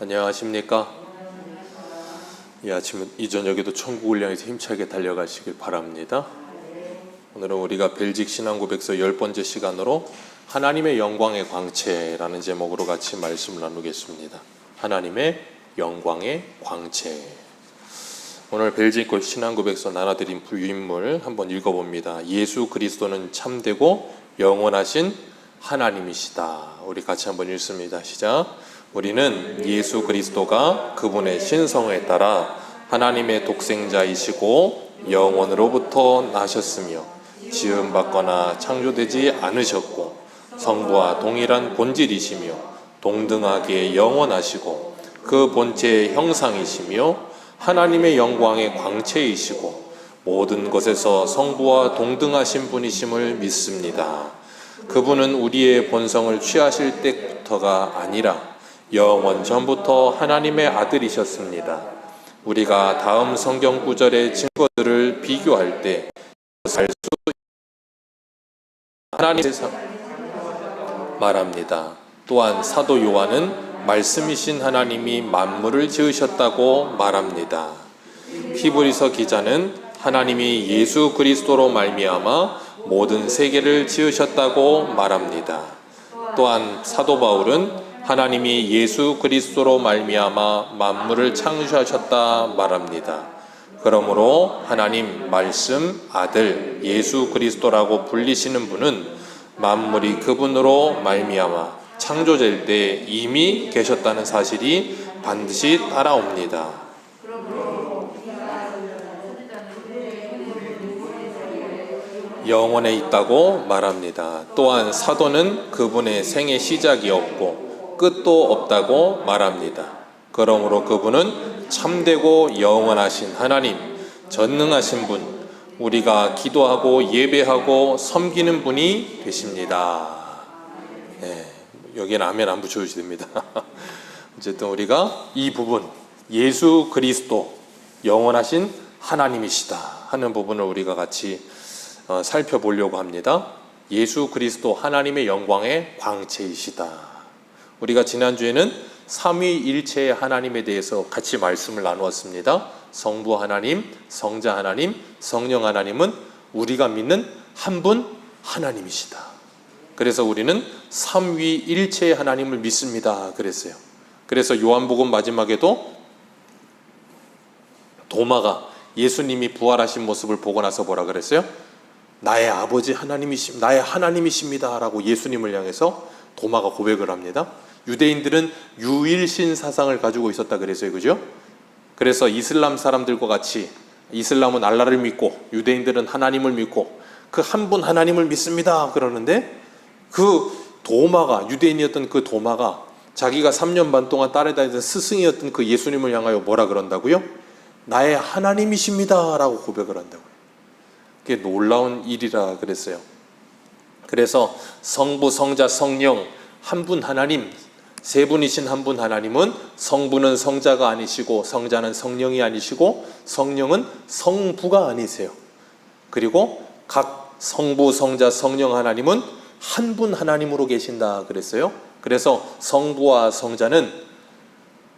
안녕하십니까? 이 아침, 이 저녁에도 천국을 향해서 힘차게 달려가시길 바랍니다. 오늘은 우리가 벨직 신앙고백서 10번째 시간으로 하나님의 영광의 광채라는 제목으로 같이 말씀을 나누겠습니다. 하나님의 영광의 광채. 오늘 벨직 신앙고백서 나눠드린 부유인물 한번 읽어봅니다. 예수 그리스도는 참되고 영원하신 하나님이시다. 우리 같이 한번 읽습니다. 시작. 우리는 예수 그리스도가 그분의 신성에 따라 하나님의 독생자이시고 영원으로부터 나셨으며 지음받거나 창조되지 않으셨고 성부와 동일한 본질이시며 동등하게 영원하시고 그 본체의 형상이시며 하나님의 영광의 광채이시고 모든 것에서 성부와 동등하신 분이심을 믿습니다. 그분은 우리의 본성을 취하실 때부터가 아니라 영원 전부터 하나님의 아들이셨습니다. 우리가 다음 성경 구절의 증거들을 비교할 때 살 수 하나님의 말합니다. 또한 사도 요한은 말씀이신 하나님이 만물을 지으셨다고 말합니다. 히브리서 기자는 하나님이 예수 그리스도로 말미암아 모든 세계를 지으셨다고 말합니다. 또한 사도 바울은 하나님이 예수 그리스도로 말미암아 만물을 창조하셨다 말합니다. 그러므로 하나님 말씀 아들 예수 그리스도라고 불리시는 분은 만물이 그분으로 말미암아 창조될 때 이미 계셨다는 사실이 반드시 따라옵니다. 영원에 있다고 말합니다. 또한 사도는 그분의 생의 시작이 없고 끝도 없다고 말합니다. 그러므로 그분은 참되고 영원하신 하나님, 전능하신 분, 우리가 기도하고 예배하고 섬기는 분이 되십니다. 네, 여기는 아멘 안 붙여주셔도 됩니다. 어쨌든 우리가 이 부분, 예수 그리스도 영원하신 하나님이시다 하는 부분을 우리가 같이 살펴보려고 합니다. 예수 그리스도 하나님의 영광의 광채이시다. 우리가 지난주에는 삼위일체의 하나님에 대해서 같이 말씀을 나누었습니다. 성부 하나님, 성자 하나님, 성령 하나님은 우리가 믿는 한 분 하나님이시다. 그래서 우리는 삼위일체의 하나님을 믿습니다 그랬어요. 그래서 요한복음 마지막에도 도마가 예수님이 부활하신 모습을 보고 나서 뭐라 그랬어요? 나의 아버지 하나님이십니다. 나의 하나님이십니다 라고 예수님을 향해서 도마가 고백을 합니다. 유대인들은 유일신 사상을 가지고 있었다 그랬어요. 그죠? 그래서 이슬람 사람들과 같이 이슬람은 알라를 믿고 유대인들은 하나님을 믿고 그 한 분 하나님을 믿습니다 그러는데 그 도마가 유대인이었던 그 도마가 자기가 3년 반 동안 따라다니던 스승이었던 그 예수님을 향하여 뭐라 그런다고요? 나의 하나님이십니다 라고 고백을 한다고요. 그게 놀라운 일이라 그랬어요. 그래서 성부, 성자, 성령 한 분 하나님, 세 분이신 한 분 하나님은 성부는 성자가 아니시고 성자는 성령이 아니시고 성령은 성부가 아니세요. 그리고 각 성부, 성자, 성령 하나님은 한 분 하나님으로 계신다 그랬어요. 그래서 성부와 성자는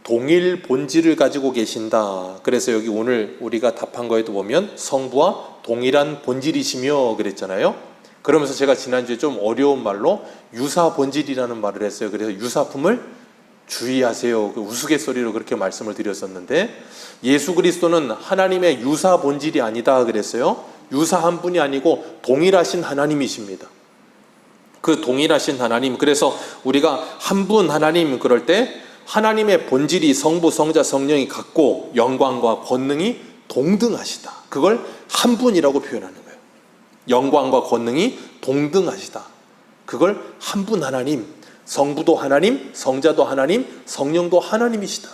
동일 본질을 가지고 계신다. 그래서 여기 오늘 우리가 답한 거에도 보면 성부와 동일한 본질이시며 그랬잖아요. 그러면서 제가 지난주에 좀 어려운 말로 유사 본질이라는 말을 했어요. 그래서 유사품을 주의하세요. 그 우스갯소리로 그렇게 말씀을 드렸었는데 예수 그리스도는 하나님의 유사 본질이 아니다 그랬어요. 유사한 분이 아니고 동일하신 하나님이십니다. 그 동일하신 하나님, 그래서 우리가 한 분 하나님 그럴 때 하나님의 본질이 성부, 성자, 성령이 같고 영광과 권능이 동등하시다. 그걸 한 분이라고 표현하는 거예요. 영광과 권능이 동등하시다. 그걸 한 분 하나님, 성부도 하나님, 성자도 하나님, 성령도 하나님이시다.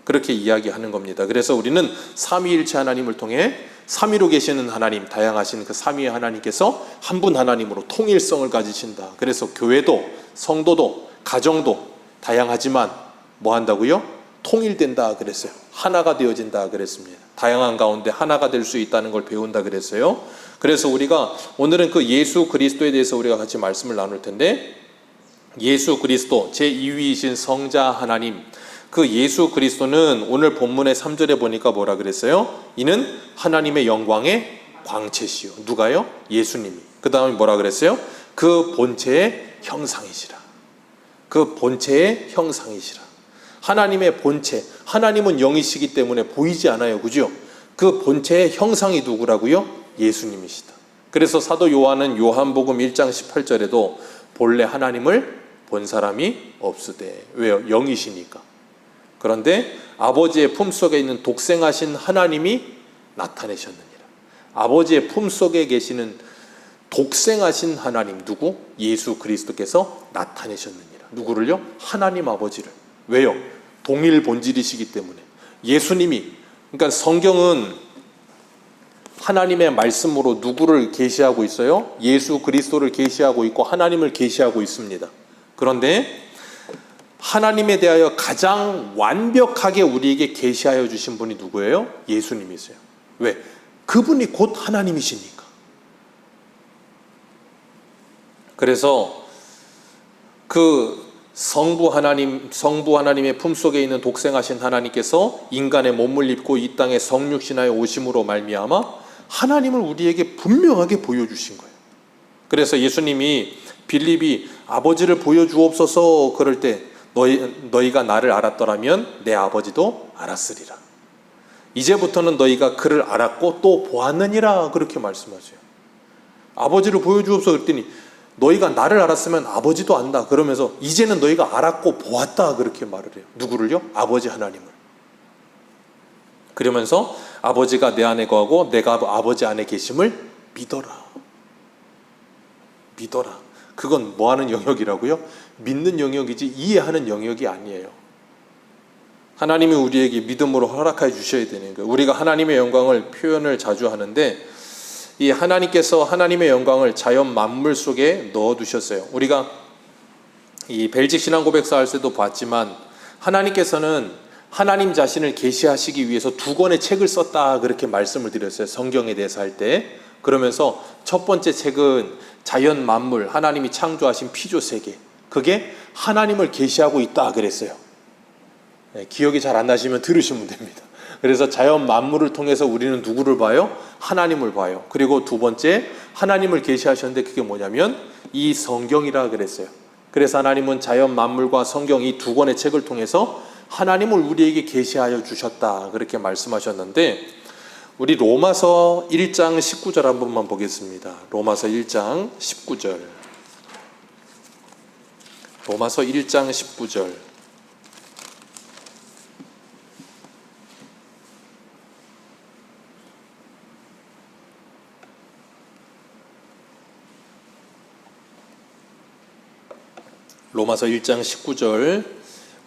그렇게 이야기하는 겁니다. 그래서 우리는 삼위일체 하나님을 통해 삼위로 계시는 하나님, 다양하신 그 삼위의 하나님께서 한 분 하나님으로 통일성을 가지신다. 그래서 교회도 성도도 가정도 다양하지만 뭐 한다고요? 통일된다 그랬어요. 하나가 되어진다 그랬습니다. 다양한 가운데 하나가 될 수 있다는 걸 배운다 그랬어요. 그래서 우리가 오늘은 그 예수 그리스도에 대해서 우리가 같이 말씀을 나눌 텐데 예수 그리스도 제2위이신 성자 하나님 그 예수 그리스도는 오늘 본문의 3절에 보니까 뭐라 그랬어요? 이는 하나님의 영광의 광채시요. 누가요? 예수님이. 그 다음에 뭐라 그랬어요? 그 본체의 형상이시라. 그 본체의 형상이시라. 하나님의 본체, 하나님은 영이시기 때문에 보이지 않아요. 그죠? 그 본체의 형상이 누구라고요? 예수님이시다. 그래서 사도 요한은 요한복음 1장 18절에도 본래 하나님을 본 사람이 없으되. 왜요? 영이시니까. 그런데 아버지의 품속에 있는 독생하신 하나님이 나타내셨느니라. 아버지의 품속에 계시는 독생하신 하나님, 누구? 예수 그리스도께서 나타내셨느니라. 누구를요? 하나님 아버지를. 왜요? 동일 본질이시기 때문에. 예수님이, 그러니까 성경은 하나님의 말씀으로 누구를 계시하고 있어요? 예수 그리스도를 계시하고 있고 하나님을 계시하고 있습니다. 그런데 하나님에 대하여 가장 완벽하게 우리에게 계시하여 주신 분이 누구예요? 예수님이세요. 왜? 그분이 곧 하나님이시니까. 그래서 그 성부 하나님의 품속에 있는 독생하신 하나님께서 인간의 몸을 입고 이 땅에 성육신하여 오심으로 말미암아 하나님을 우리에게 분명하게 보여주신 거예요. 그래서 예수님이 빌립이 아버지를 보여주옵소서 그럴 때 너희가 나를 알았더라면 내 아버지도 알았으리라. 이제부터는 너희가 그를 알았고 또 보았느니라 그렇게 말씀하세요. 아버지를 보여주옵소서 그랬더니 너희가 나를 알았으면 아버지도 안다 그러면서 이제는 너희가 알았고 보았다 그렇게 말을 해요. 누구를요? 아버지 하나님을. 그러면서 아버지가 내 안에 거하고 내가 아버지 안에 계심을 믿어라. 믿어라. 그건 뭐 하는 영역이라고요? 믿는 영역이지 이해하는 영역이 아니에요. 하나님이 우리에게 믿음으로 허락해 주셔야 되는 거예요. 우리가 하나님의 영광을 표현을 자주 하는데 이 하나님께서 하나님의 영광을 자연 만물 속에 넣어두셨어요. 우리가 이 벨직 신앙 고백서 할 때도 봤지만 하나님께서는 하나님 자신을 계시하시기 위해서 2권의 책을 썼다 그렇게 말씀을 드렸어요. 성경에 대해서 할 때. 그러면서 첫 번째 책은 자연 만물, 하나님이 창조하신 피조 세계, 그게 하나님을 계시하고 있다 그랬어요. 네, 기억이 잘 안 나시면 들으시면 됩니다. 그래서 자연 만물을 통해서 우리는 누구를 봐요? 하나님을 봐요. 그리고 두 번째 하나님을 계시하셨는데 그게 뭐냐면 이 성경이라 그랬어요. 그래서 하나님은 자연 만물과 성경 이 2권의 책을 통해서 하나님을 우리에게 계시하여 주셨다 그렇게 말씀하셨는데 우리 로마서 1장 19절 한 번만 보겠습니다. 로마서 1장 19절. 로마서 1장 19절. 로마서 1장 19절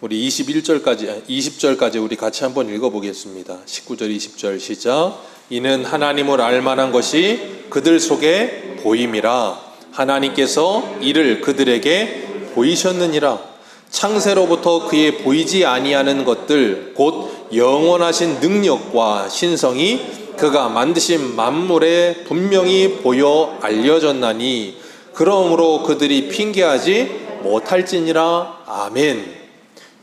우리 20절까지 우리 같이 한번 읽어보겠습니다. 19절 20절 시작. 이는 하나님을 알만한 것이 그들 속에 보임이라 하나님께서 이를 그들에게 보이셨느니라. 창세로부터 그의 보이지 아니하는 것들 곧 영원하신 능력과 신성이 그가 만드신 만물에 분명히 보여 알려졌나니 그러므로 그들이 핑계하지 못할지니라. 아멘.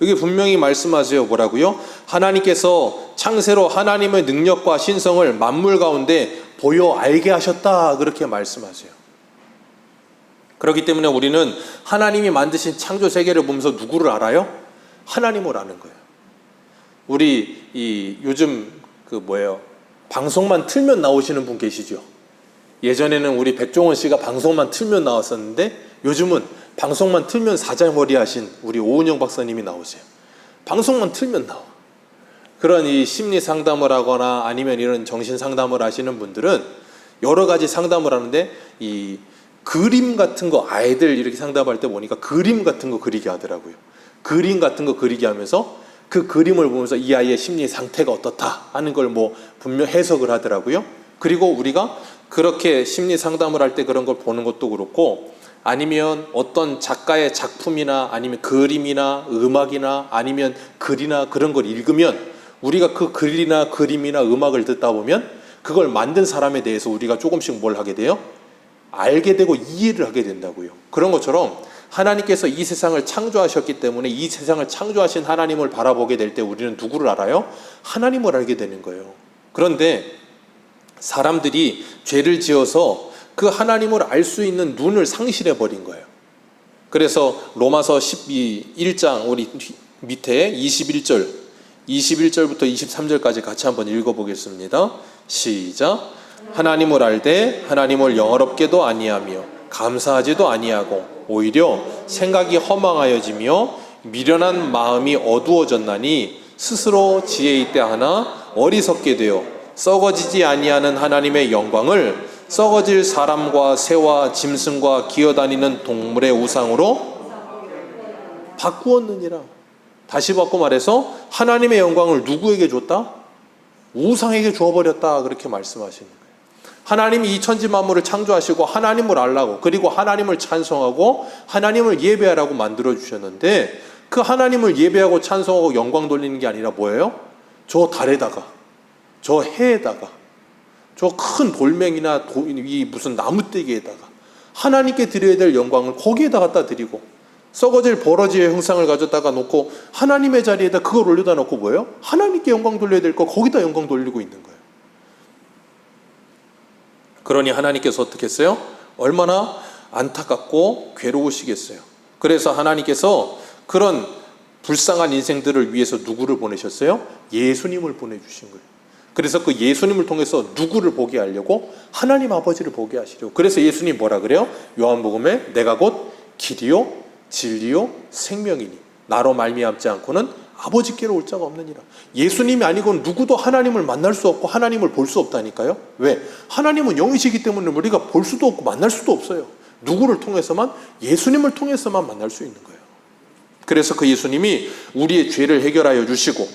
여기 분명히 말씀하세요. 뭐라고요? 하나님께서 창세로 하나님의 능력과 신성을 만물 가운데 보여 알게 하셨다 그렇게 말씀하세요. 그렇기 때문에 우리는 하나님이 만드신 창조 세계를 보면서 누구를 알아요? 하나님을 아는 거예요. 우리 요즘 방송만 틀면 나오시는 분 계시죠? 예전에는 우리 백종원 씨가 방송만 틀면 나왔었는데 요즘은 방송만 틀면 사자머리 하신 우리 오은영 박사님이 나오세요. 방송만 틀면 나와. 그런 이 심리 상담을 하거나 아니면 이런 정신 상담을 하시는 분들은 여러 가지 상담을 하는데 이 그림 같은 거 아이들 이렇게 상담할 때 보니까 그림 같은 거 그리게 하더라고요. 그림 같은 거 그리게 하면서 그 그림을 보면서 이 아이의 심리 상태가 어떻다 하는 걸 분명 해석을 하더라고요. 그리고 우리가 그렇게 심리 상담을 할 때 그런 걸 보는 것도 그렇고 아니면 어떤 작가의 작품이나 아니면 그림이나 음악이나 아니면 글이나 그런 걸 읽으면 우리가 그 글이나 그림이나 음악을 듣다 보면 그걸 만든 사람에 대해서 우리가 조금씩 뭘 하게 돼요? 알게 되고 이해를 하게 된다고요. 그런 것처럼 하나님께서 이 세상을 창조하셨기 때문에 이 세상을 창조하신 하나님을 바라보게 될 때 우리는 누구를 알아요? 하나님을 알게 되는 거예요. 그런데 사람들이 죄를 지어서 그 하나님을 알 수 있는 눈을 상실해 버린 거예요. 그래서 로마서 1장 우리 밑에 21절부터 23절까지 같이 한번 읽어보겠습니다. 시작. 하나님을 알되 하나님을 영화롭게도 아니하며 감사하지도 아니하고 오히려 생각이 허망하여지며 미련한 마음이 어두워졌나니 스스로 지혜 있대 하나 어리석게 되어 썩어지지 아니하는 하나님의 영광을 썩어질 사람과 새와 짐승과 기어다니는 동물의 우상으로 바꾸었느니라. 다시 바꿔 말해서 하나님의 영광을 누구에게 줬다? 우상에게 주어버렸다. 그렇게 말씀하시는 거예요. 하나님이 이 천지 만물을 창조하시고 하나님을 알라고, 그리고 하나님을 찬송하고 하나님을 예배하라고 만들어 주셨는데, 그 하나님을 예배하고 찬송하고 영광 돌리는 게 아니라 뭐예요? 저 달에다가, 저 해에다가, 저 큰 돌멩이나 이 무슨 나무떼기에다가 하나님께 드려야 될 영광을 거기에다 갖다 드리고, 썩어질 버러지의 형상을 가져다가 놓고 하나님의 자리에다 그걸 올려다 놓고 뭐예요? 하나님께 영광 돌려야 될 거 거기다 영광 돌리고 있는 거예요. 그러니 하나님께서 어떻게 했어요? 얼마나 안타깝고 괴로우시겠어요. 그래서 하나님께서 그런 불쌍한 인생들을 위해서 누구를 보내셨어요? 예수님을 보내주신 거예요. 그래서 그 예수님을 통해서 누구를 보게 하려고? 하나님 아버지를 보게 하시려고. 그래서 예수님 뭐라 그래요? 요한복음에 내가 곧 길이요 진리요 생명이니 나로 말미암지 않고는 아버지께로 올 자가 없느니라. 예수님이 아니고는 누구도 하나님을 만날 수 없고 하나님을 볼 수 없다니까요. 왜? 하나님은 영이시기 때문에 우리가 볼 수도 없고 만날 수도 없어요. 누구를 통해서만? 예수님을 통해서만 만날 수 있는 거예요. 그래서 그 예수님이 우리의 죄를 해결하여 주시고,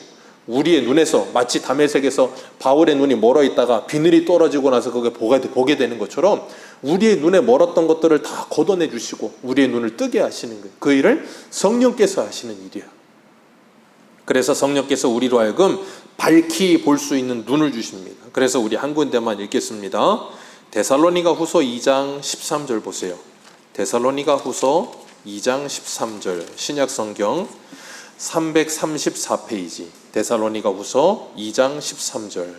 우리의 눈에서 마치 다메섹에서 바울의 눈이 멀어 있다가 비늘이 떨어지고 나서 그게 보게 되는 것처럼 우리의 눈에 멀었던 것들을 다 걷어내 주시고 우리의 눈을 뜨게 하시는 거예요. 그 일을 성령께서 하시는 일이야. 그래서 성령께서 우리로 하여금 밝히 볼 수 있는 눈을 주십니다. 그래서 우리 한 군데만 읽겠습니다. 데살로니가 후서 2장 13절 보세요. 데살로니가 후서 2장 13절 신약성경 334페이지 데살로니가 후서 2장 13절.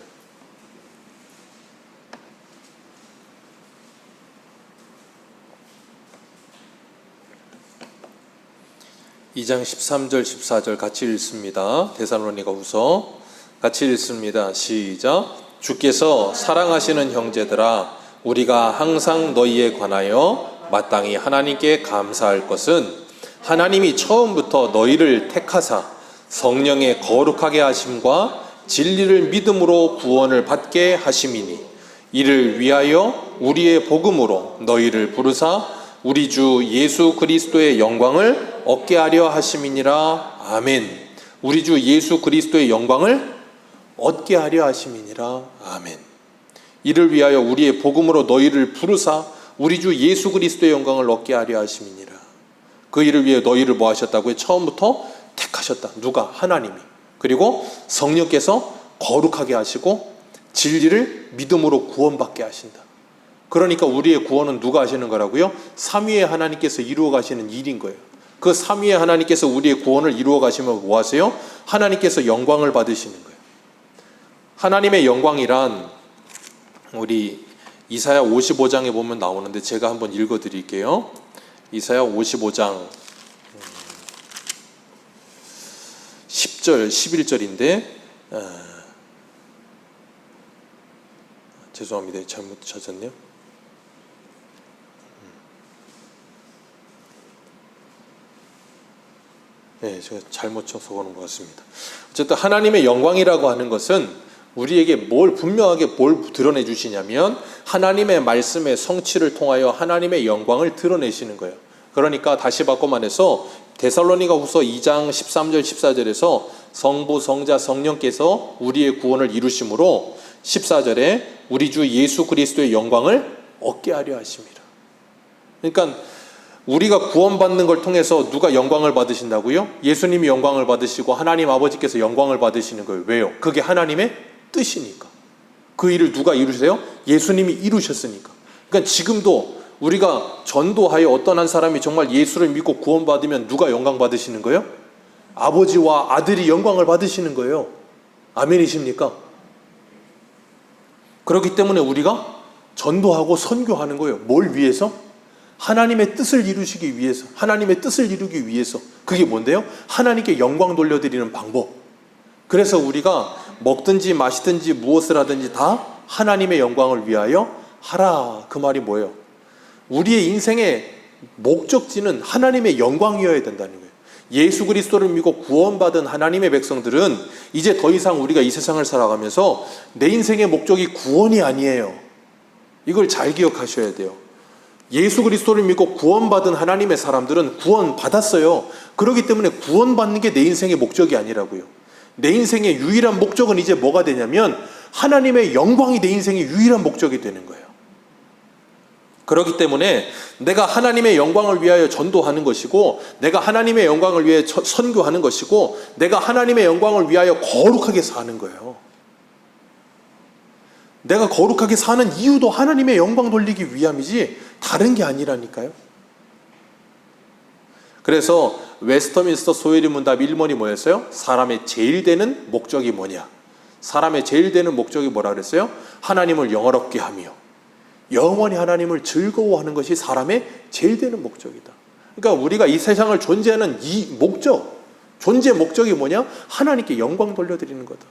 이 장 13절 14절 같이 읽습니다. 데살로니가 후서 같이 읽습니다. 시작. 주께서 사랑하시는 형제들아, 우리가 항상 너희에 관하여 마땅히 하나님께 감사할 것은 하나님이 처음부터 너희를 택하사 성령의 거룩하게 하심과 진리를 믿음으로 구원을 받게 하심이니, 이를 위하여 우리의 복음으로 너희를 부르사 우리 주 예수 그리스도의 영광을 얻게 하려 하심이니라. 아멘. 우리 주 예수 그리스도의 영광을 얻게 하려 하심이니라. 아멘. 이를 위하여 우리의 복음으로 너희를 부르사 우리 주 예수 그리스도의 영광을 얻게 하려 하심이니라. 그 일을 위해 너희를 뭐 하셨다고요? 처음부터 택하셨다. 누가? 하나님이. 그리고 성령께서 거룩하게 하시고 진리를 믿음으로 구원받게 하신다. 그러니까 우리의 구원은 누가 하시는 거라고요? 삼위의 하나님께서 이루어 가시는 일인 거예요. 그 삼위의 하나님께서 우리의 구원을 이루어 가시면 뭐 하세요? 하나님께서 영광을 받으시는 거예요. 하나님의 영광이란 우리 이사야 55장에 보면 나오는데 제가 한번 읽어 드릴게요. 이사야 55장 10절 11절인데 죄송합니다. 잘못 찾았네요. 네, 제가 잘못 적어놓은 것 같습니다. 어쨌든 하나님의 영광이라고 하는 것은 우리에게 분명하게 뭘 드러내 주시냐면 하나님의 말씀의 성취를 통하여 하나님의 영광을 드러내시는 거예요. 그러니까 다시 바꿔 말해서 데살로니가 후서 2장 13절 14절에서 성부 성자 성령께서 우리의 구원을 이루심으로 14절에 우리 주 예수 그리스도의 영광을 얻게 하려 하십니다. 그러니까 우리가 구원받는 걸 통해서 누가 영광을 받으신다고요? 예수님이 영광을 받으시고 하나님 아버지께서 영광을 받으시는 거예요. 왜요? 그게 하나님의 뜻이니까. 그 일을 누가 이루세요? 예수님이 이루셨으니까. 그러니까 지금도 우리가 전도하여 어떤 한 사람이 정말 예수를 믿고 구원받으면 누가 영광 받으시는 거예요? 아버지와 아들이 영광을 받으시는 거예요. 아멘이십니까? 그렇기 때문에 우리가 전도하고 선교하는 거예요. 뭘 위해서? 하나님의 뜻을 이루시기 위해서, 하나님의 뜻을 이루기 위해서. 그게 뭔데요? 하나님께 영광 돌려드리는 방법. 그래서 우리가 먹든지 마시든지 무엇을 하든지 다 하나님의 영광을 위하여 하라. 그 말이 뭐예요? 우리의 인생의 목적지는 하나님의 영광이어야 된다는 거예요. 예수 그리스도를 믿고 구원받은 하나님의 백성들은 이제 더 이상 우리가 이 세상을 살아가면서 내 인생의 목적이 구원이 아니에요. 이걸 잘 기억하셔야 돼요. 예수 그리스도를 믿고 구원받은 하나님의 사람들은 구원받았어요. 그렇기 때문에 구원받는 게 내 인생의 목적이 아니라고요. 내 인생의 유일한 목적은 이제 뭐가 되냐면 하나님의 영광이 내 인생의 유일한 목적이 되는 거예요. 그렇기 때문에 내가 하나님의 영광을 위하여 전도하는 것이고, 내가 하나님의 영광을 위해 선교하는 것이고, 내가 하나님의 영광을 위하여 거룩하게 사는 거예요. 내가 거룩하게 사는 이유도 하나님의 영광 돌리기 위함이지 다른 게 아니라니까요. 그래서 웨스터민스터 소회리 문답 1번이 뭐였어요? 사람의 제일 되는 목적이 뭐냐? 사람의 제일 되는 목적이 뭐라 그랬어요? 하나님을 영화롭게 하며 영원히 하나님을 즐거워하는 것이 사람의 제일 되는 목적이다. 그러니까 우리가 이 세상을 존재하는 이 목적, 존재 목적이 뭐냐? 하나님께 영광 돌려드리는 거다.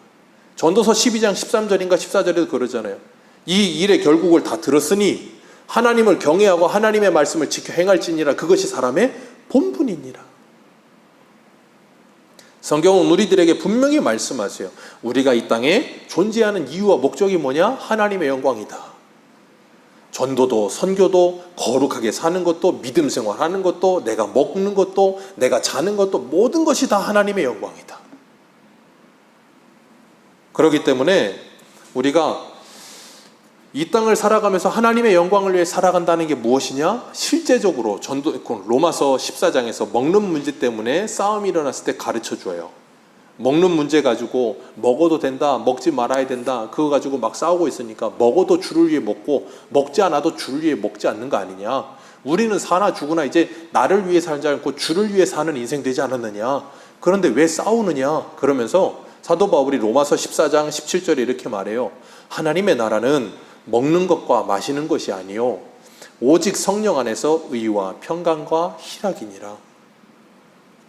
전도서 12장 13절인가 14절에도 그러잖아요. 이 일의 결국을 다 들었으니 하나님을 경외하고 하나님의 말씀을 지켜 행할지니라. 그것이 사람의 본분이니라. 성경은 우리들에게 분명히 말씀하세요. 우리가 이 땅에 존재하는 이유와 목적이 뭐냐? 하나님의 영광이다. 전도도 선교도 거룩하게 사는 것도 믿음 생활하는 것도 내가 먹는 것도 내가 자는 것도 모든 것이 다 하나님의 영광이다. 그렇기 때문에 우리가 이 땅을 살아가면서 하나님의 영광을 위해 살아간다는 게 무엇이냐? 실제적으로 로마서 14장에서 먹는 문제 때문에 싸움이 일어났을 때 가르쳐줘요. 먹는 문제 가지고 먹어도 된다, 먹지 말아야 된다, 그거 가지고 막 싸우고 있으니까 먹어도 주를 위해 먹고 먹지 않아도 주를 위해 먹지 않는 거 아니냐? 우리는 사나 죽으나 이제 나를 위해 살지 않고 주를 위해 사는 인생 되지 않았느냐? 그런데 왜 싸우느냐? 그러면서 사도 바울이 로마서 14장 17절에 이렇게 말해요. 하나님의 나라는 먹는 것과 마시는 것이 아니요 오직 성령 안에서 의와 평강과 희락이니라.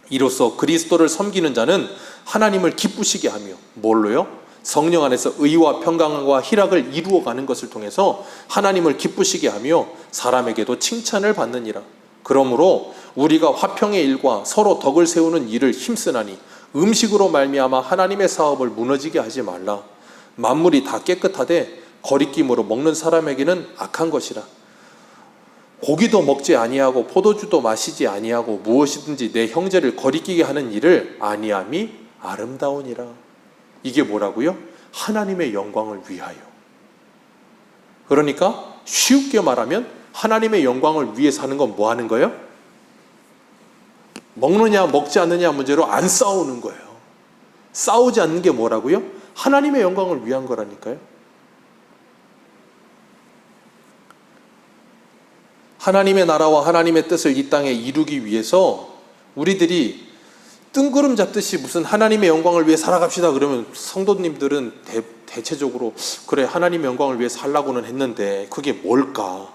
이로써 그리스도를 섬기는 자는 하나님을 기쁘시게 하며 뭘로요? 성령 안에서 의와 평강과 희락을 이루어가는 것을 통해서 하나님을 기쁘시게 하며 사람에게도 칭찬을 받느니라. 그러므로 우리가 화평의 일과 서로 덕을 세우는 일을 힘쓰나니 음식으로 말미암아 하나님의 사업을 무너지게 하지 말라. 만물이 다 깨끗하되 거리낌으로 먹는 사람에게는 악한 것이라. 고기도 먹지 아니하고 포도주도 마시지 아니하고 무엇이든지 내 형제를 거리끼게 하는 일을 아니함이 아름다우니라. 이게 뭐라고요? 하나님의 영광을 위하여. 그러니까 쉽게 말하면 하나님의 영광을 위해 사는 건 뭐 하는 거예요? 먹느냐 먹지 않느냐 문제로 안 싸우는 거예요. 싸우지 않는 게 뭐라고요? 하나님의 영광을 위한 거라니까요. 하나님의 나라와 하나님의 뜻을 이 땅에 이루기 위해서 우리들이 뜬구름 잡듯이 무슨 하나님의 영광을 위해 살아갑시다 그러면 성도님들은 대체적으로 그래 하나님의 영광을 위해 살라고는 했는데 그게 뭘까?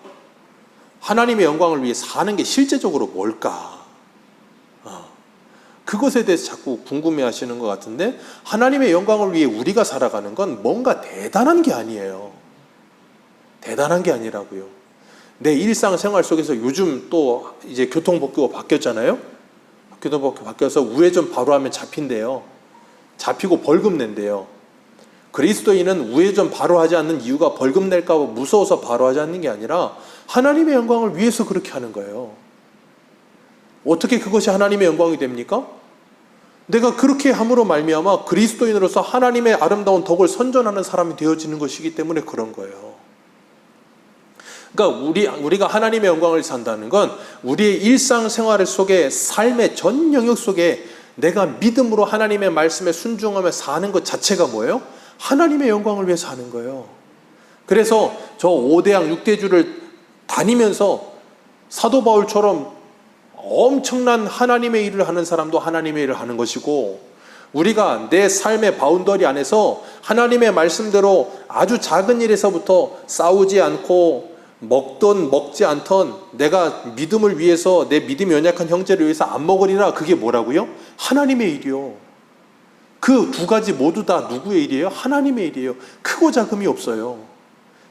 하나님의 영광을 위해 사는 게 실제적으로 뭘까? 그것에 대해서 자꾸 궁금해하시는 것 같은데 하나님의 영광을 위해 우리가 살아가는 건 뭔가 대단한 게 아니에요. 대단한 게 아니라고요. 내 일상생활 속에서 요즘 또 이제 교통법규가 바뀌었잖아요. 교통법규 바뀌어서 우회전 바로 하면 잡힌대요. 잡히고 벌금 낸대요. 그리스도인은 우회전 바로 하지 않는 이유가 벌금 낼까 봐 무서워서 바로 하지 않는 게 아니라 하나님의 영광을 위해서 그렇게 하는 거예요. 어떻게 그것이 하나님의 영광이 됩니까? 내가 그렇게 함으로 말미암아 그리스도인으로서 하나님의 아름다운 덕을 선전하는 사람이 되어지는 것이기 때문에 그런 거예요. 그러니까 우리가 하나님의 영광을 산다는 건 우리의 일상생활 속에 삶의 전 영역 속에 내가 믿음으로 하나님의 말씀에 순종하며 사는 것 자체가 뭐예요? 하나님의 영광을 위해 사는 거예요. 그래서 저 5대양 6대주를 다니면서 사도 바울처럼 엄청난 하나님의 일을 하는 사람도 하나님의 일을 하는 것이고, 우리가 내 삶의 바운더리 안에서 하나님의 말씀대로 아주 작은 일에서부터 싸우지 않고 먹던 먹지 않던 내가 믿음을 위해서, 내 믿음이 연약한 형제를 위해서 안 먹으리라, 그게 뭐라고요? 하나님의 일이요. 그 두 가지 모두 다 누구의 일이에요? 하나님의 일이에요. 크고 작음이 없어요.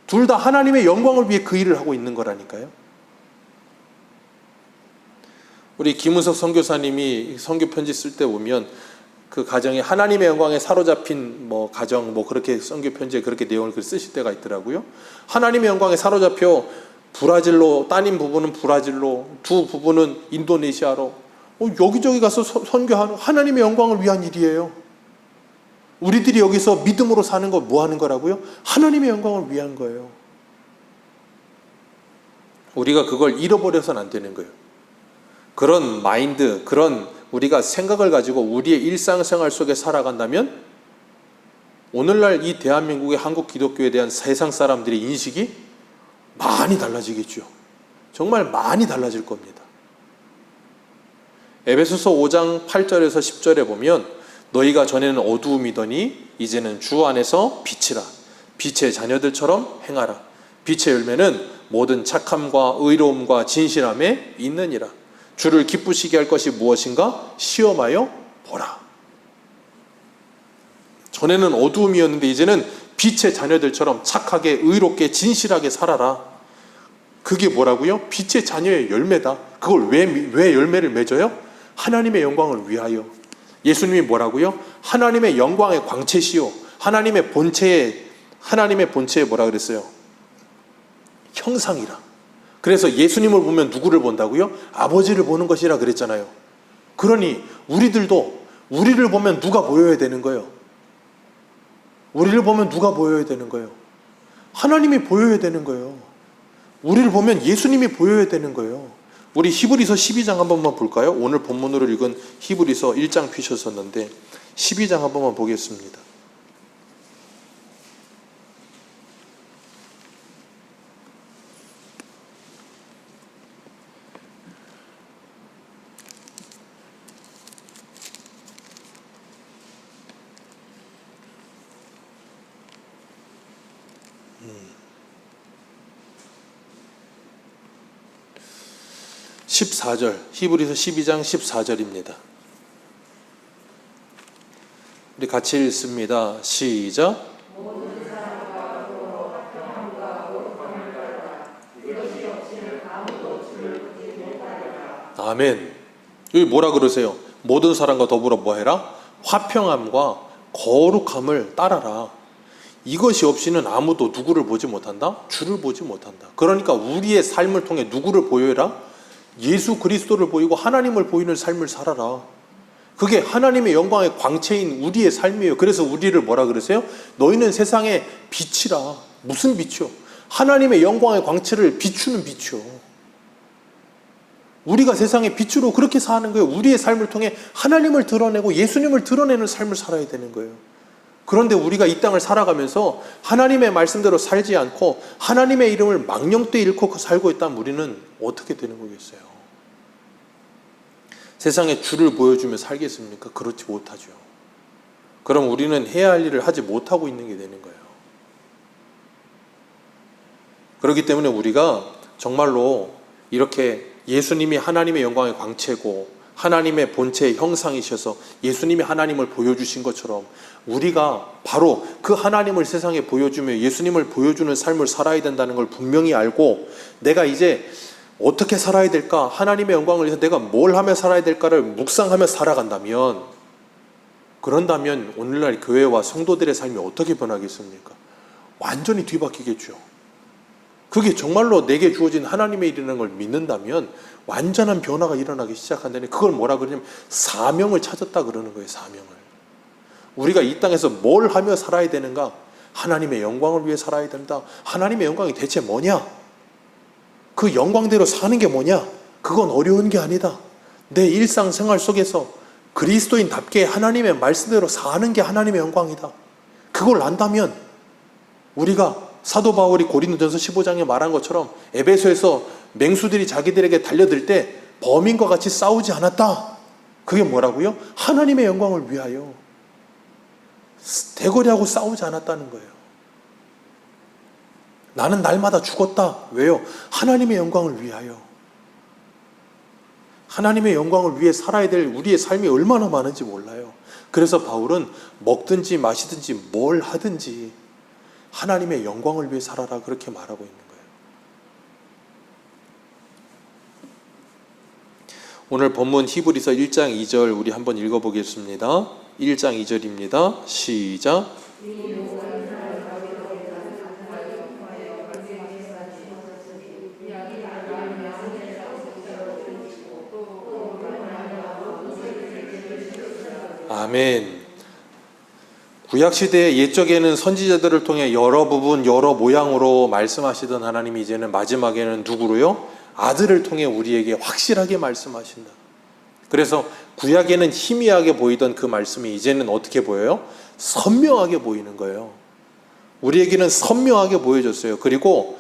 둘 다 하나님의 영광을 위해 그 일을 하고 있는 거라니까요. 우리 김은석 선교사님이 선교 편지 쓸 때 보면 그 가정에 하나님의 영광에 사로잡힌 가정 그렇게 선교 편지에 그렇게 내용을 쓰실 때가 있더라고요. 하나님의 영광에 사로잡혀 브라질로, 따님 부부는 브라질로, 두 부부는 인도네시아로 여기저기 가서 선교하는, 하나님의 영광을 위한 일이에요. 우리들이 여기서 믿음으로 사는 거 뭐 하는 거라고요? 하나님의 영광을 위한 거예요. 우리가 그걸 잃어버려서는 안 되는 거예요. 그런 마인드, 그런 우리가 생각을 가지고 우리의 일상생활 속에 살아간다면 오늘날 이 대한민국의 한국 기독교에 대한 세상 사람들의 인식이 많이 달라지겠죠. 정말 많이 달라질 겁니다. 에베소서 5장 8절에서 10절에 보면 너희가 전에는 어두움이더니 이제는 주 안에서 빛이라. 빛의 자녀들처럼 행하라. 빛의 열매는 모든 착함과 의로움과 진실함에 있느니라. 주를 기쁘시게 할 것이 무엇인가? 시험하여 보라. 전에는 어두움이었는데 이제는 빛의 자녀들처럼 착하게, 의롭게, 진실하게 살아라. 그게 뭐라고요? 빛의 자녀의 열매다. 그걸 왜 열매를 맺어요? 하나님의 영광을 위하여. 예수님이 뭐라고요? 하나님의 영광의 광채시요, 하나님의 본체에 뭐라 그랬어요? 형상이라. 그래서 예수님을 보면 누구를 본다고요? 아버지를 보는 것이라 그랬잖아요. 그러니 우리들도 우리를 보면 누가 보여야 되는 거예요? 우리를 보면 누가 보여야 되는 거예요? 하나님이 보여야 되는 거예요. 우리를 보면 예수님이 보여야 되는 거예요. 우리 히브리서 12장 한 번만 볼까요? 오늘 본문으로 읽은 히브리서 1장 피셨었는데 12장 한 번만 보겠습니다. 히브리서 12장 14절입니다. 우리 같이 읽습니다. 시작. 아멘. 여기 뭐라 그러세요? 모든 사람과 더불어 뭐 해라? 화평함과 거룩함을 따라라. 이것이 없이는 아무도 누구를 보지 못한다? 주를 보지 못한다. 그러니까 우리의 삶을 통해 누구를 보여라? 예수 그리스도를 보이고 하나님을 보이는 삶을 살아라. 그게 하나님의 영광의 광채인 우리의 삶이에요. 그래서 우리를 뭐라 그러세요? 너희는 세상의 빛이라. 무슨 빛이요? 하나님의 영광의 광채를 비추는 빛이요. 우리가 세상의 빛으로 그렇게 사는 거예요. 우리의 삶을 통해 하나님을 드러내고 예수님을 드러내는 삶을 살아야 되는 거예요. 그런데 우리가 이 땅을 살아가면서 하나님의 말씀대로 살지 않고 하나님의 이름을 망령되이 잃고 살고 있다면 우리는 어떻게 되는 거겠어요? 세상에 주를 보여주며 살겠습니까? 그렇지 못하죠. 그럼 우리는 해야 할 일을 하지 못하고 있는 게 되는 거예요. 그렇기 때문에 우리가 정말로 이렇게 예수님이 하나님의 영광의 광채고 하나님의 본체의 형상이셔서 예수님이 하나님을 보여주신 것처럼 우리가 바로 그 하나님을 세상에 보여주며 예수님을 보여주는 삶을 살아야 된다는 걸 분명히 알고, 내가 이제 어떻게 살아야 될까? 하나님의 영광을 위해서 내가 뭘 하며 살아야 될까를 묵상하며 살아간다면, 그런다면 오늘날 교회와 성도들의 삶이 어떻게 변하겠습니까? 완전히 뒤바뀌겠죠. 그게 정말로 내게 주어진 하나님의 일이라는 걸 믿는다면 완전한 변화가 일어나기 시작한다니, 그걸 뭐라 그러냐면 사명을 찾았다 그러는 거예요. 사명을. 우리가 이 땅에서 뭘 하며 살아야 되는가? 하나님의 영광을 위해 살아야 된다. 하나님의 영광이 대체 뭐냐? 그 영광대로 사는 게 뭐냐? 그건 어려운 게 아니다. 내 일상생활 속에서 그리스도인답게 하나님의 말씀대로 사는 게 하나님의 영광이다. 그걸 안다면 우리가 사도 바울이 고린도전서 15장에 말한 것처럼 에베소에서 맹수들이 자기들에게 달려들 때 범인과 같이 싸우지 않았다. 그게 뭐라고요? 하나님의 영광을 위하여 대거리하고 싸우지 않았다는 거예요. 나는 날마다 죽었다. 왜요? 하나님의 영광을 위하여. 하나님의 영광을 위해 살아야 될 우리의 삶이 얼마나 많은지 몰라요. 그래서 바울은 먹든지 마시든지 뭘 하든지 하나님의 영광을 위해 살아라 그렇게 말하고 있는 거예요. 오늘 본문 히브리서 1장 2절 우리 한번 읽어보겠습니다. 1장 2절입니다. 시작. 아멘. 구약시대의 옛적에는 선지자들을 통해 여러 부분 여러 모양으로 말씀하시던 하나님이 이제는 마지막에는 누구로요? 아들을 통해 우리에게 확실하게 말씀하신다. 그래서 구약에는 희미하게 보이던 그 말씀이 이제는 어떻게 보여요? 선명하게 보이는 거예요. 우리에게는 선명하게 보여졌어요. 그리고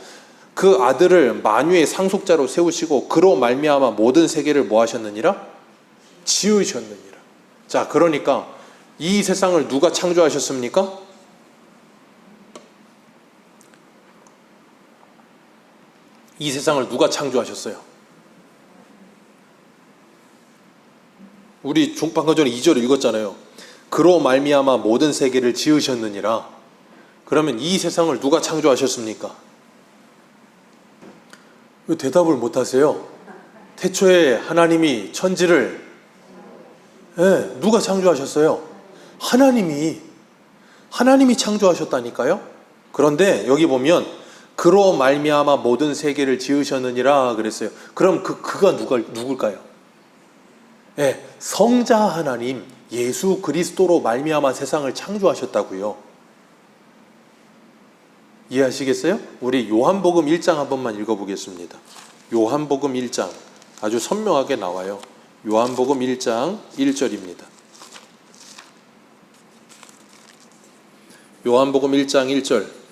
그 아들을 만유의 상속자로 세우시고 그로 말미암아 모든 세계를 뭐 하셨느니라? 지으셨느니라. 자, 그러니까 이 세상을 누가 창조하셨습니까? 이 세상을 누가 창조하셨어요? 우리 방금 전에 2절을 읽었잖아요. 그로 말미암아 모든 세계를 지으셨느니라. 그러면 이 세상을 누가 창조하셨습니까? 왜 대답을 못하세요? 태초에 하나님이 천지를 누가 창조하셨어요? 하나님이 창조하셨다니까요. 그런데 여기 보면 그로 말미암아 모든 세계를 지으셨느니라 그랬어요. 그럼 그가 누굴까요? 성자 하나님 예수 그리스도로 말미암아 세상을 창조하셨다고요. 이해하시겠어요? 우리 요한복음 1장 한 번만 읽어보겠습니다. 요한복음 1장 아주 선명하게 나와요. 요한복음 1장 1절입니다. 요한복음 1장 1절.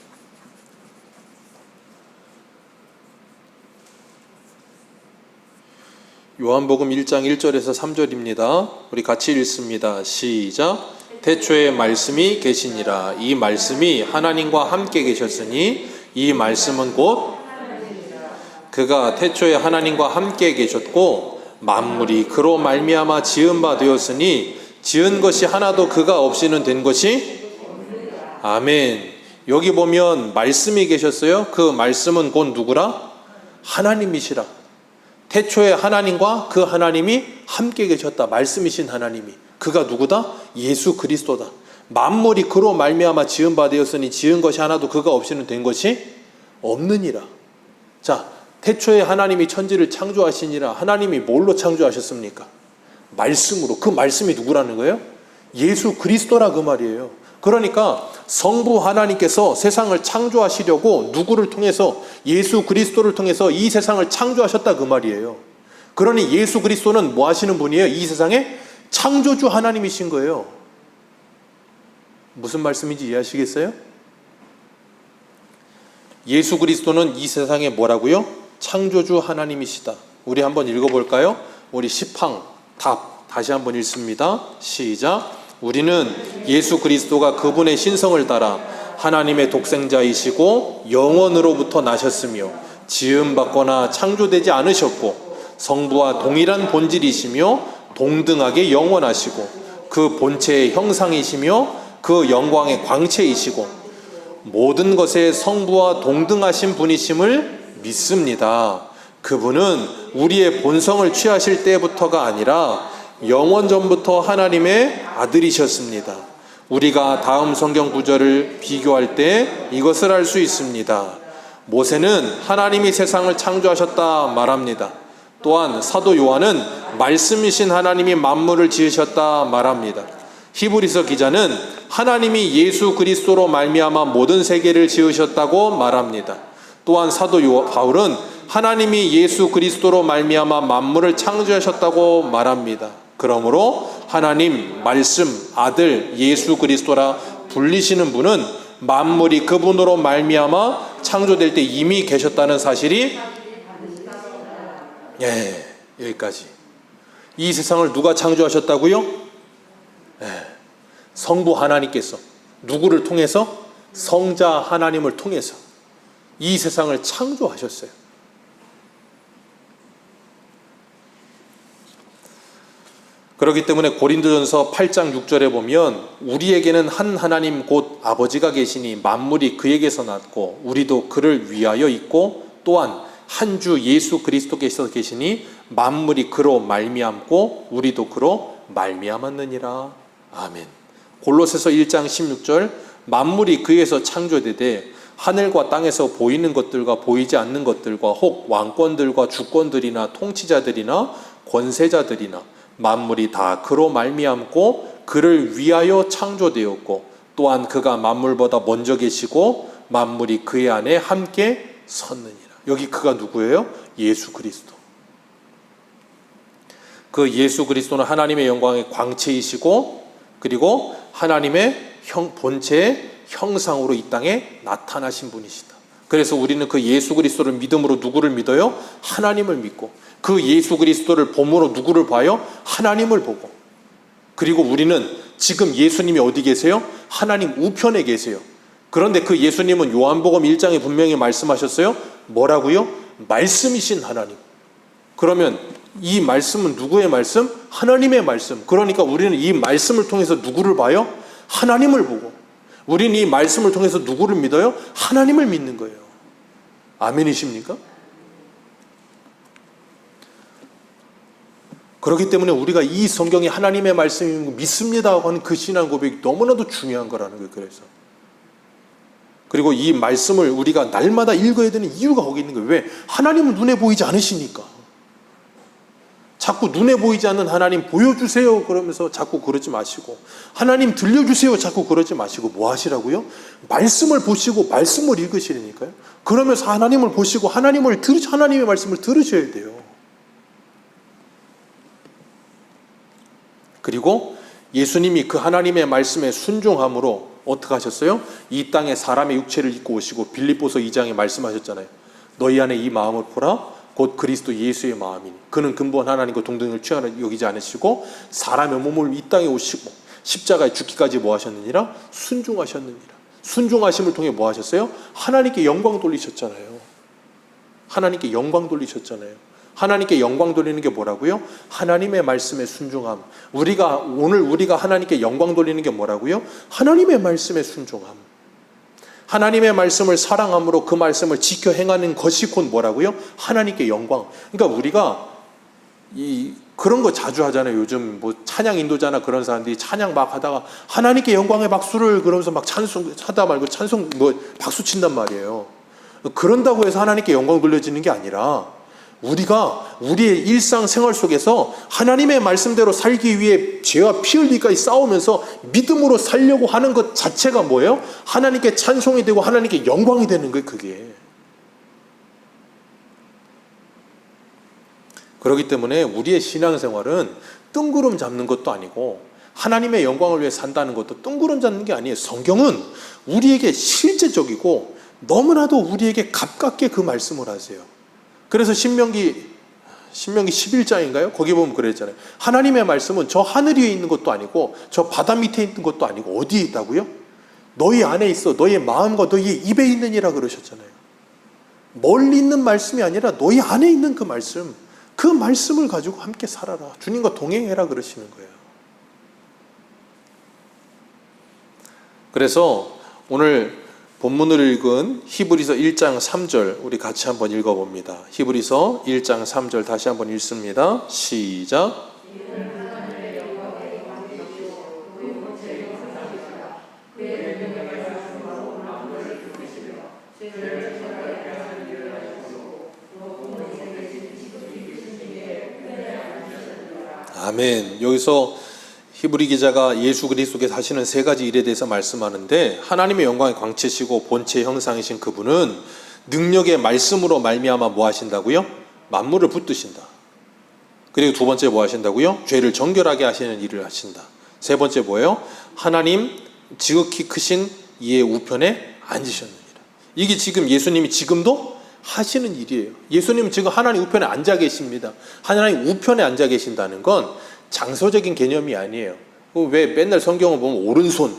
요한복음 1장 1절에서 3절입니다. 우리 같이 읽습니다. 시작. 태초에 말씀이 계시니라. 이 말씀이 하나님과 함께 계셨으니 이 말씀은 곧 그가 태초에 하나님과 함께 계셨고 만물이 그로 말미암아 지은 바 되었으니 지은 것이 하나도 그가 없이는 된 것이 아멘. 여기 보면 말씀이 계셨어요. 그 말씀은 곧 누구라? 하나님이시라. 태초에 하나님과 그 하나님이 함께 계셨다. 말씀이신 하나님이. 그가 누구다? 예수 그리스도다. 만물이 그로 말미암아 지은 바 되었으니 지은 것이 하나도 그가 없이는 된 것이 없느니라. 자, 태초에 하나님이 천지를 창조하시니라. 하나님이 뭘로 창조하셨습니까? 말씀으로. 그 말씀이 누구라는 거예요? 예수 그리스도라 그 말이에요. 그러니까 성부 하나님께서 세상을 창조하시려고 누구를 통해서? 예수 그리스도를 통해서 이 세상을 창조하셨다 그 말이에요. 그러니 예수 그리스도는 뭐 하시는 분이에요? 이 세상에 창조주 하나님이신 거예요. 무슨 말씀인지 이해하시겠어요? 예수 그리스도는 이 세상에 뭐라고요? 창조주 하나님이시다. 우리 한번 읽어볼까요? 우리 시팡 답 다시 한번 읽습니다. 시작. 우리는 예수 그리스도가 그분의 신성을 따라 하나님의 독생자이시고 영원으로부터 나셨으며 지음받거나 창조되지 않으셨고 성부와 동일한 본질이시며 동등하게 영원하시고 그 본체의 형상이시며 그 영광의 광채이시고 모든 것의 성부와 동등하신 분이심을 믿습니다. 그분은 우리의 본성을 취하실 때부터가 아니라 영원 전부터 하나님의 아들이셨습니다. 우리가 다음 성경 구절을 비교할 때 이것을 알 수 있습니다. 모세는 하나님이 세상을 창조하셨다 말합니다. 또한 사도 요한은 말씀이신 하나님이 만물을 지으셨다 말합니다. 히브리서 기자는 하나님이 예수 그리스도로 말미암아 모든 세계를 지으셨다고 말합니다. 또한 사도 바울은 하나님이 예수 그리스도로 말미암아 만물을 창조하셨다고 말합니다. 그러므로 하나님, 말씀, 아들, 예수 그리스도라 불리시는 분은 만물이 그분으로 말미암아 창조될 때 이미 계셨다는 사실이 예, 여기까지. 이 세상을 누가 창조하셨다고요? 예, 성부 하나님께서. 누구를 통해서? 성자 하나님을 통해서 이 세상을 창조하셨어요. 그렇기 때문에 고린도전서 8장 6절에 보면 우리에게는 한 하나님 곧 아버지가 계시니 만물이 그에게서 났고 우리도 그를 위하여 있고 또한 한 주 예수 그리스도께서 계시니 만물이 그로 말미암고 우리도 그로 말미암았느니라. 아멘. 골로새서 1장 16절 만물이 그에서 창조되되 하늘과 땅에서 보이는 것들과 보이지 않는 것들과 혹 왕권들과 주권들이나 통치자들이나 권세자들이나 만물이 다 그로 말미암고 그를 위하여 창조되었고 또한 그가 만물보다 먼저 계시고 만물이 그의 안에 함께 섰느니라. 여기 그가 누구예요? 예수 그리스도. 그 예수 그리스도는 하나님의 영광의 광채이시고 그리고 하나님의 본체의 형상으로 이 땅에 나타나신 분이시다. 그래서 우리는 그 예수 그리스도를 믿음으로 누구를 믿어요? 하나님을 믿고 그 예수 그리스도를 봄으로 누구를 봐요? 하나님을 보고. 그리고 우리는 지금 예수님이 어디 계세요? 하나님 우편에 계세요. 그런데 그 예수님은 요한복음 1장에 분명히 말씀하셨어요. 뭐라고요? 말씀이신 하나님. 그러면 이 말씀은 누구의 말씀? 하나님의 말씀. 그러니까 우리는 이 말씀을 통해서 누구를 봐요? 하나님을 보고. 우리는 이 말씀을 통해서 누구를 믿어요? 하나님을 믿는 거예요. 아멘이십니까? 그렇기 때문에 우리가 이 성경이 하나님의 말씀인 거 믿습니다 하는 그 신앙 고백이 너무나도 중요한 거라는 거예요. 그래서 그리고 이 말씀을 우리가 날마다 읽어야 되는 이유가 거기 있는 거예요. 왜? 하나님은 눈에 보이지 않으시니까. 자꾸 눈에 보이지 않는 하나님 보여주세요 그러면서 자꾸 그러지 마시고, 하나님 들려주세요 자꾸 그러지 마시고 뭐 하시라고요? 말씀을 보시고 말씀을 읽으시라니까요. 그러면서 하나님을 보시고 하나님의 말씀을 들으셔야 돼요. 그리고 예수님이 그 하나님의 말씀에 순종함으로 어떻게 하셨어요? 이 땅에 사람의 육체를 입고 오시고 빌립보서 2장에 말씀하셨잖아요. 너희 안에 이 마음을 보라 곧 그리스도 예수의 마음이니 그는 근본 하나님과 동등을 취하는 여기지 않으시고 사람의 몸을 이 땅에 오시고 십자가에 죽기까지 뭐 하셨느니라? 순종하셨느니라. 순종하심을 통해 뭐 하셨어요? 하나님께 영광 돌리셨잖아요. 하나님께 영광 돌리셨잖아요. 하나님께 영광 돌리는 게 뭐라고요? 하나님의 말씀에 순종함. 오늘 우리가 하나님께 영광 돌리는 게 뭐라고요? 하나님의 말씀에 순종함. 하나님의 말씀을 사랑함으로 그 말씀을 지켜 행하는 것이 곧 뭐라고요? 하나님께 영광. 그러니까 우리가 그런 거 자주 하잖아요. 요즘 뭐 찬양 인도자나 그런 사람들이 찬양 막 하다가 하나님께 영광의 박수를 그러면서 막 하다 말고 박수 친단 말이에요. 그런다고 해서 하나님께 영광 돌려지는 게 아니라 우리가 우리의 일상생활 속에서 하나님의 말씀대로 살기 위해 죄와 피 흘리기까지 싸우면서 믿음으로 살려고 하는 것 자체가 뭐예요? 하나님께 찬송이 되고 하나님께 영광이 되는 거예요. 그게. 그렇기 때문에 우리의 신앙생활은 뜬구름 잡는 것도 아니고 하나님의 영광을 위해 산다는 것도 뜬구름 잡는 게 아니에요. 성경은 우리에게 실제적이고 너무나도 우리에게 가깝게 그 말씀을 하세요. 그래서 신명기 11장인가요? 거기 보면 그랬잖아요. 하나님의 말씀은 저 하늘 위에 있는 것도 아니고 저 바다 밑에 있는 것도 아니고 어디에 있다고요? 너희 안에 있어. 너희 마음과 너희 입에 있느니라 그러셨잖아요. 멀리 있는 말씀이 아니라 너희 안에 있는 그 말씀을 가지고 함께 살아라. 주님과 동행해라 그러시는 거예요. 그래서 오늘 본문을 읽은 히브리서 1장 3절 우리 같이 한번 읽어봅니다. 히브리서 1장 3절 다시 한번 읽습니다. 시작. 아멘. 여기서 히브리 기자가 예수 그리스도께서 하시는 세 가지 일에 대해서 말씀하는데 하나님의 영광의 광채시고 본체의 형상이신 그분은 능력의 말씀으로 말미암아 뭐 하신다고요? 만물을 붙드신다. 그리고 두 번째 뭐 하신다고요? 죄를 정결하게 하시는 일을 하신다. 세 번째 뭐예요? 하나님 지극히 크신 이의 우편에 앉으셨느니라. 이게 지금 예수님이 지금도 하시는 일이에요. 예수님은 지금 하나님 우편에 앉아 계십니다. 하나님 우편에 앉아 계신다는 건 장소적인 개념이 아니에요. 왜 맨날 성경을 보면 오른손,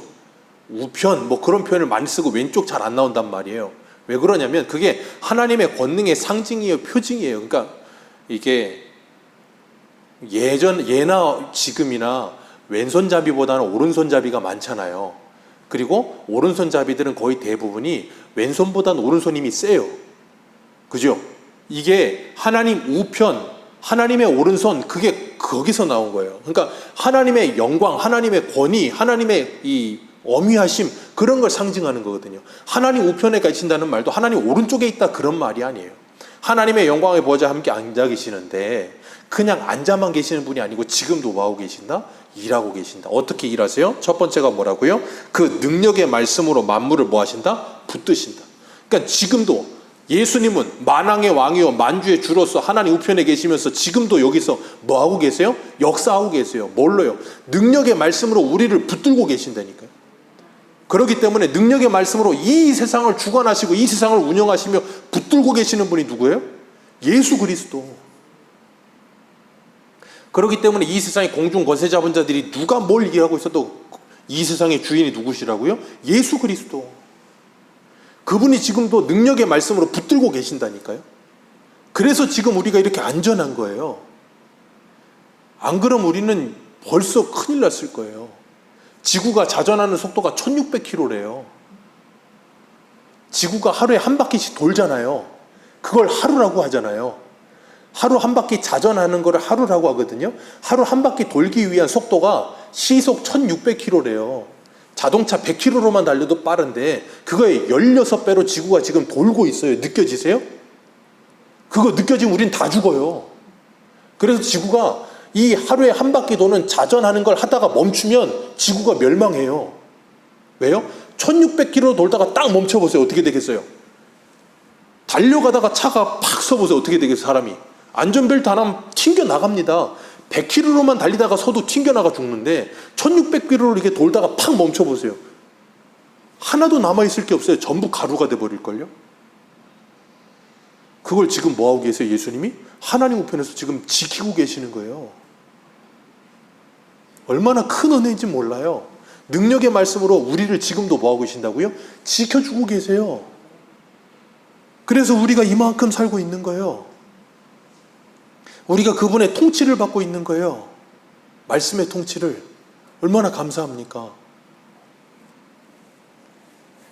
우편 뭐 그런 표현을 많이 쓰고 왼쪽 잘 안 나온단 말이에요. 왜 그러냐면 그게 하나님의 권능의 상징이에요, 표징이에요. 그러니까 이게 예나 지금이나 왼손잡이보다는 오른손잡이가 많잖아요. 그리고 오른손잡이들은 거의 대부분이 왼손보다는 오른손 힘이 세요. 그죠? 이게 하나님 우편, 하나님의 오른손, 그게 거기서 나온 거예요. 그러니까 하나님의 영광, 하나님의 권위, 하나님의 이 어미하심, 그런 걸 상징하는 거거든요. 하나님 우편에 계신다는 말도 하나님 오른쪽에 있다 그런 말이 아니에요. 하나님의 영광의 보좌에 함께 앉아 계시는데 그냥 앉아만 계시는 분이 아니고 지금도 뭐하고 계신다? 일하고 계신다. 어떻게 일하세요? 첫 번째가 뭐라고요? 그 능력의 말씀으로 만물을 뭐 하신다? 붙드신다. 그러니까 지금도 예수님은 만왕의 왕이요 만주의 주로서 하나님 우편에 계시면서 지금도 여기서 뭐하고 계세요? 역사하고 계세요. 뭘로요? 능력의 말씀으로 우리를 붙들고 계신다니까요. 그렇기 때문에 능력의 말씀으로 이 세상을 주관하시고 이 세상을 운영하시며 붙들고 계시는 분이 누구예요? 예수 그리스도. 그렇기 때문에 이 세상의 공중 권세 잡은 자들이 누가 뭘 얘기하고 있어도 이 세상의 주인이 누구시라고요? 예수 그리스도. 그분이 지금도 능력의 말씀으로 붙들고 계신다니까요. 그래서 지금 우리가 이렇게 안전한 거예요. 안 그러면 우리는 벌써 큰일 났을 거예요. 지구가 자전하는 속도가 1600km래요. 지구가 하루에 한 바퀴씩 돌잖아요. 그걸 하루라고 하잖아요. 하루 한 바퀴 자전하는 거를 하루라고 하거든요. 하루 한 바퀴 돌기 위한 속도가 시속 1600km래요. 자동차 100km로만 달려도 빠른데 그거의 16배로 지구가 지금 돌고 있어요. 느껴지세요? 그거 느껴지면 우린 다 죽어요. 그래서 지구가 이 하루에 한 바퀴 도는 자전하는 걸 하다가 멈추면 지구가 멸망해요. 왜요? 1600km 돌다가 딱 멈춰보세요. 어떻게 되겠어요? 달려가다가 차가 팍 서보세요. 어떻게 되겠어요? 사람이 안전벨트 안 하면 튕겨나갑니다. 100km로만 달리다가 서도 튕겨나가 죽는데 1600km로 이렇게 돌다가 팍 멈춰보세요. 하나도 남아있을 게 없어요. 전부 가루가 돼버릴걸요. 그걸 지금 뭐하고 계세요? 예수님이 하나님 우편에서 지금 지키고 계시는 거예요. 얼마나 큰 은혜인지 몰라요. 능력의 말씀으로 우리를 지금도 뭐하고 계신다고요? 지켜주고 계세요. 그래서 우리가 이만큼 살고 있는 거예요. 우리가 그분의 통치를 받고 있는 거예요. 말씀의 통치를. 얼마나 감사합니까?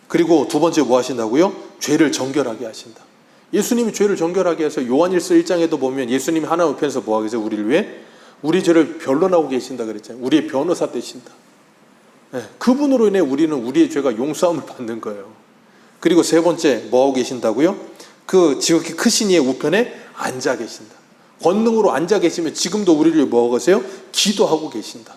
그리고 두 번째 뭐 하신다고요? 죄를 정결하게 하신다. 예수님이 죄를 정결하게 해서 요한일서 1장에도 보면 예수님이 하나님 우편에서 뭐 하고 계세요? 우리를 위해 우리 죄를 변론하고 계신다 그랬잖아요. 우리의 변호사 되신다. 네, 그분으로 인해 우리는 우리의 죄가 용서함을 받는 거예요. 그리고 세 번째 뭐 하고 계신다고요? 그 지극히 크신 이의 우편에 앉아 계신다. 권능으로 앉아 계시면 지금도 우리를 뭐 하고 계세요? 기도하고 계신다.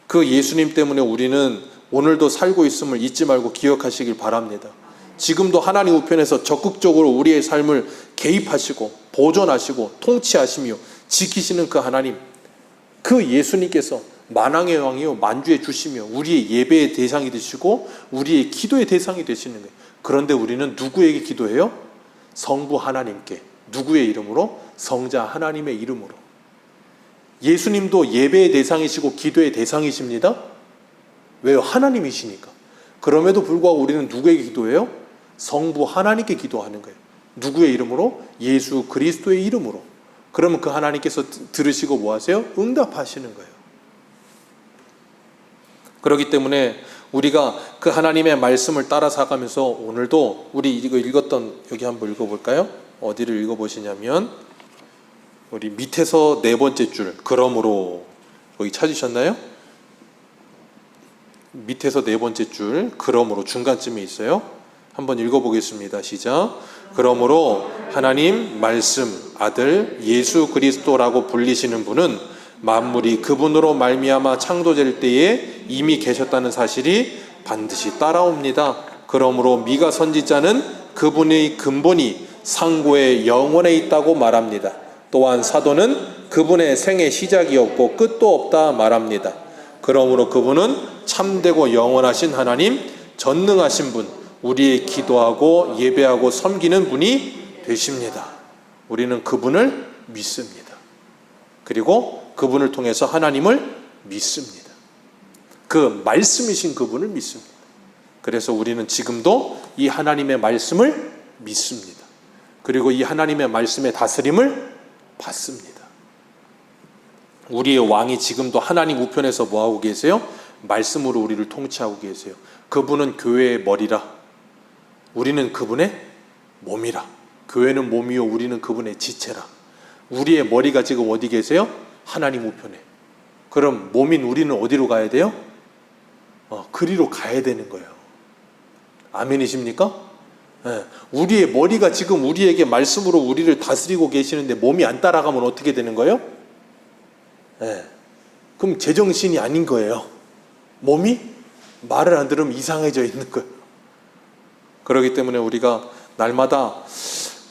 그 예수님 때문에 우리는 오늘도 살고 있음을 잊지 말고 기억하시길 바랍니다. 지금도 하나님 우편에서 적극적으로 우리의 삶을 개입하시고 보존하시고 통치하시며 지키시는 그 하나님, 그 예수님께서 만왕의 왕이요 만주의 주시며 우리의 예배의 대상이 되시고 우리의 기도의 대상이 되시는 거예요. 그런데 우리는 누구에게 기도해요? 성부 하나님께. 누구의 이름으로? 성자 하나님의 이름으로. 예수님도 예배의 대상이시고 기도의 대상이십니다. 왜요? 하나님이시니까. 그럼에도 불구하고 우리는 누구에게 기도해요? 성부 하나님께 기도하는 거예요. 누구의 이름으로? 예수 그리스도의 이름으로. 그러면 그 하나님께서 들으시고 뭐 하세요? 응답하시는 거예요. 그렇기 때문에 우리가 그 하나님의 말씀을 따라 살아가면서 오늘도 우리 이거 읽었던 여기 한번 읽어볼까요? 어디를 읽어보시냐면 우리 밑에서 네 번째 줄 그러므로 여기 찾으셨나요? 밑에서 네 번째 줄 그러므로 중간쯤에 있어요. 한번 읽어보겠습니다. 시작. 그러므로 하나님 말씀 아들 예수 그리스도라고 불리시는 분은 만물이 그분으로 말미암아 창조될 때에 이미 계셨다는 사실이 반드시 따라옵니다. 그러므로 미가 선지자는 그분의 근본이 상고의 영원에 있다고 말합니다. 또한 사도는 그분의 생의 시작이 없고 끝도 없다 말합니다. 그러므로 그분은 참되고 영원하신 하나님, 전능하신 분, 우리의 기도하고 예배하고 섬기는 분이 되십니다. 우리는 그분을 믿습니다. 그리고 그분을 통해서 하나님을 믿습니다. 그 말씀이신 그분을 믿습니다. 그래서 우리는 지금도 이 하나님의 말씀을 믿습니다. 그리고 이 하나님의 말씀의 다스림을 받습니다. 우리의 왕이 지금도 하나님 우편에서 뭐하고 계세요? 말씀으로 우리를 통치하고 계세요. 그분은 교회의 머리라. 우리는 그분의 몸이라. 교회는 몸이요 우리는 그분의 지체라. 우리의 머리가 지금 어디 계세요? 하나님 우편에. 그럼 몸인 우리는 어디로 가야 돼요? 그리로 가야 되는 거예요. 아멘이십니까? 네. 우리의 머리가 지금 우리에게 말씀으로 우리를 다스리고 계시는데 몸이 안 따라가면 어떻게 되는 거예요? 네. 그럼 제정신이 아닌 거예요. 몸이 말을 안 들으면 이상해져 있는 거예요. 그렇기 때문에 우리가 날마다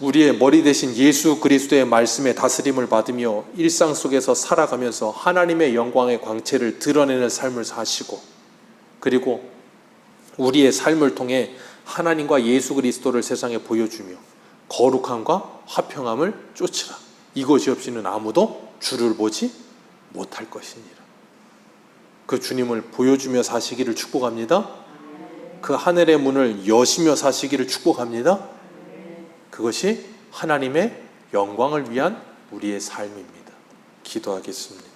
우리의 머리 대신 예수 그리스도의 말씀에 다스림을 받으며 일상 속에서 살아가면서 하나님의 영광의 광채를 드러내는 삶을 사시고, 그리고 우리의 삶을 통해 하나님과 예수 그리스도를 세상에 보여주며 거룩함과 화평함을 쫓으라. 이것이 없이는 아무도 주를 보지 못할 것이니라. 그 주님을 보여주며 사시기를 축복합니다. 그 하늘의 문을 여시며 사시기를 축복합니다. 그것이 하나님의 영광을 위한 우리의 삶입니다. 기도하겠습니다.